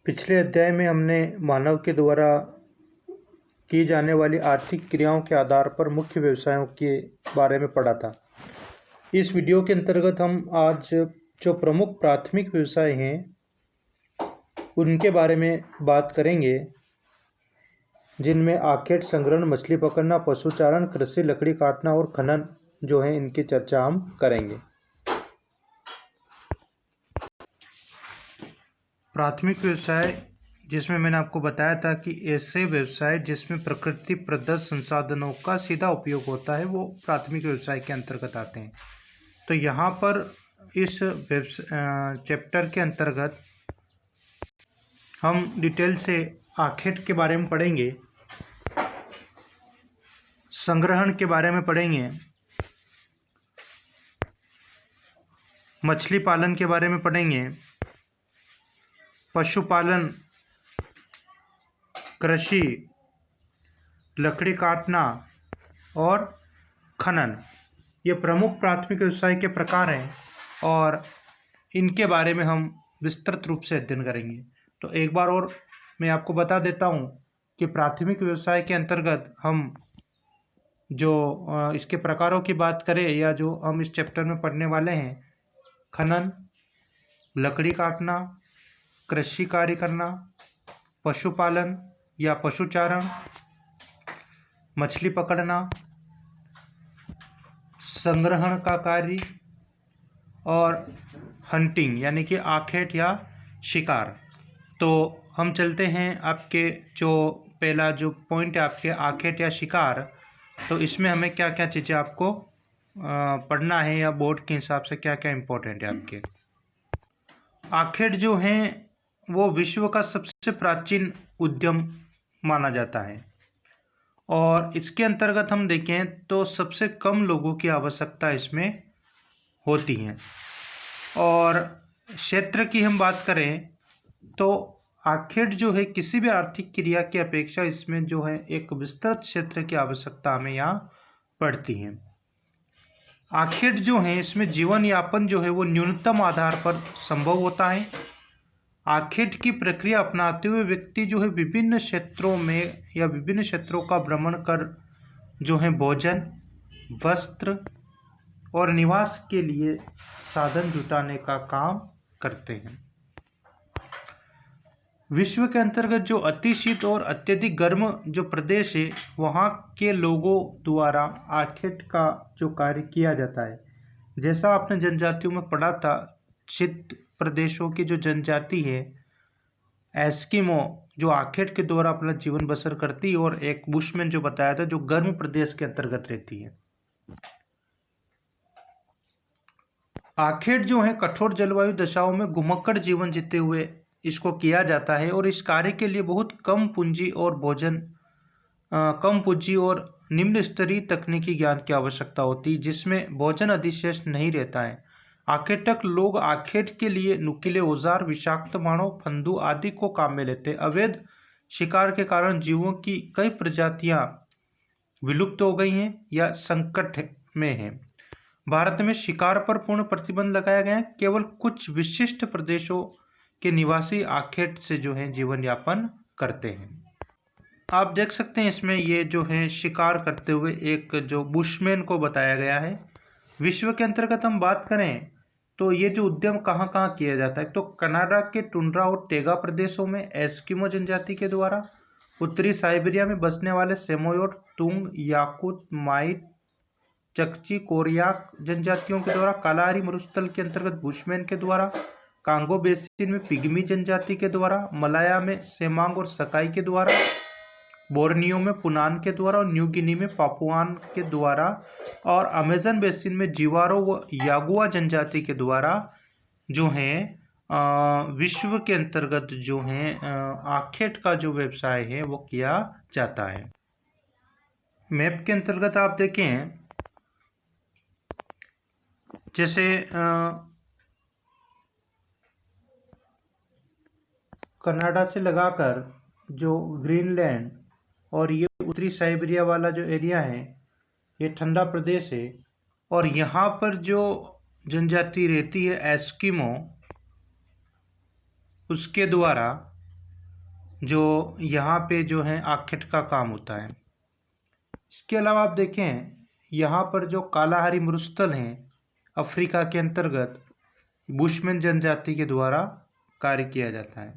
पिछले अध्याय में हमने मानव के द्वारा की जाने वाली आर्थिक क्रियाओं के आधार पर मुख्य व्यवसायों के बारे में पढ़ा था। इस वीडियो के अंतर्गत हम आज जो प्रमुख प्राथमिक व्यवसाय हैं उनके बारे में बात करेंगे, जिनमें आखेट संग्रहण, मछली पकड़ना, पशुचारण, कृषि, लकड़ी काटना और खनन जो है, इनकी चर्चा हम करेंगे। प्राथमिक व्यवसाय, जिसमें मैंने आपको बताया था कि ऐसे व्यवसाय जिसमें प्रकृति प्रदत्त संसाधनों का सीधा उपयोग होता है, वो प्राथमिक व्यवसाय के अंतर्गत आते हैं। तो यहाँ पर इस चैप्टर के अंतर्गत हम डिटेल से आखेट के बारे में पढ़ेंगे, संग्रहण के बारे में पढ़ेंगे, मछली पालन के बारे में पढ़ेंगे, पशुपालन, कृषि, लकड़ी काटना और खनन। ये प्रमुख प्राथमिक व्यवसाय के प्रकार हैं और इनके बारे में हम विस्तृत रूप से अध्ययन करेंगे। तो एक बार और मैं आपको बता देता हूँ कि प्राथमिक व्यवसाय के अंतर्गत हम जो इसके प्रकारों की बात करें या जो हम इस चैप्टर में पढ़ने वाले हैं, खनन, लकड़ी काटना, कृषि कार्य करना, पशुपालन या पशुचारण, मछली पकड़ना, संग्रहण का कार्य और हंटिंग यानी कि आखेट या शिकार। तो हम चलते हैं आपके जो पहला जो पॉइंट है आपके आखेट या शिकार। तो इसमें हमें क्या क्या चीज़ें आपको पढ़ना है या बोर्ड के हिसाब से क्या क्या इम्पोर्टेंट है आपके। आखेट जो हैं वो विश्व का सबसे प्राचीन उद्यम माना जाता है और इसके अंतर्गत हम देखें तो सबसे कम लोगों की आवश्यकता इसमें होती है। और क्षेत्र की हम बात करें तो आखेट जो है किसी भी आर्थिक क्रिया की अपेक्षा इसमें जो है एक विस्तृत क्षेत्र की आवश्यकता हमें यहाँ पड़ती है। आखेट जो है इसमें जीवन यापन जो है वो न्यूनतम आधार पर संभव होता है। आखेट की प्रक्रिया अपनाते हुए व्यक्ति जो है विभिन्न क्षेत्रों में या विभिन्न क्षेत्रों का भ्रमण कर जो है भोजन, वस्त्र और निवास के लिए साधन जुटाने का काम करते हैं। विश्व के अंतर्गत जो अति शीत और अत्यधिक गर्म जो प्रदेश है, वहाँ के लोगों द्वारा आखेट का जो कार्य किया जाता है। जैसा आपने जनजातियों में पढ़ा था, शीत प्रदेशों की जो जनजाति है एस्किमो, जो आखेट के द्वारा अपना जीवन बसर करती है, और एक बुशमैन जो बताया था जो गर्म प्रदेश के अंतर्गत रहती है। आखेट जो है कठोर जलवायु दशाओं में घुमक्कड़ जीवन जीते हुए इसको किया जाता है और इस कार्य के लिए बहुत कम पूंजी और निम्न स्तरीय तकनीकी ज्ञान की आवश्यकता होती है, जिसमें भोजन अधिशेष नहीं रहता है। आखेटक लोग आखेट के लिए नुकीले औजार, विषाक्त बाणों, फंदू आदि को काम में लेते। अवैध शिकार के कारण जीवों की कई प्रजातियां विलुप्त हो गई हैं या संकट में हैं। भारत में शिकार पर पूर्ण प्रतिबंध लगाया गया है। केवल कुछ विशिष्ट प्रदेशों के निवासी आखेट से जो है जीवन यापन करते हैं। आप देख सकते हैं इसमें ये जो है शिकार करते हुए एक जो बुशमैन को बताया गया है। विश्व के अंतर्गत हम बात करें तो ये जो उद्यम कहाँ कहाँ किया जाता है, तो कनाडा के टुंड्रा और टेगा प्रदेशों में एस्किमो जनजाति के द्वारा, उत्तरी साइबेरिया में बसने वाले सेमोयड, तुंग, याकुत, माइट, चकची, कोरियाक जनजातियों के द्वारा, कालाहारी मरुस्थल के अंतर्गत बुशमैन के द्वारा, कांगो बेसिन में पिग्मी जनजाति के द्वारा, मलाया में सेमांग और सकाई के द्वारा, बोर्नियो में पुनान के द्वारा और न्यू गिनी में पापुआन के द्वारा, और अमेजन बेसिन में जीवारो व यागुआ जनजाति के द्वारा जो है विश्व के अंतर्गत जो है आखेट का जो व्यवसाय है वो किया जाता है। मैप के अंतर्गत आप देखें, जैसे कनाडा से लगाकर जो ग्रीनलैंड और ये उत्तरी साइबेरिया वाला जो एरिया है ये ठंडा प्रदेश है, और यहाँ पर जो जनजाति रहती है एस्किमो, उसके द्वारा जो यहाँ पे जो है आखेट का काम होता है। इसके अलावा आप देखें यहाँ पर जो कालाहारी मरुस्थल हैं अफ्रीका के अंतर्गत बुशमैन जनजाति के द्वारा कार्य किया जाता है।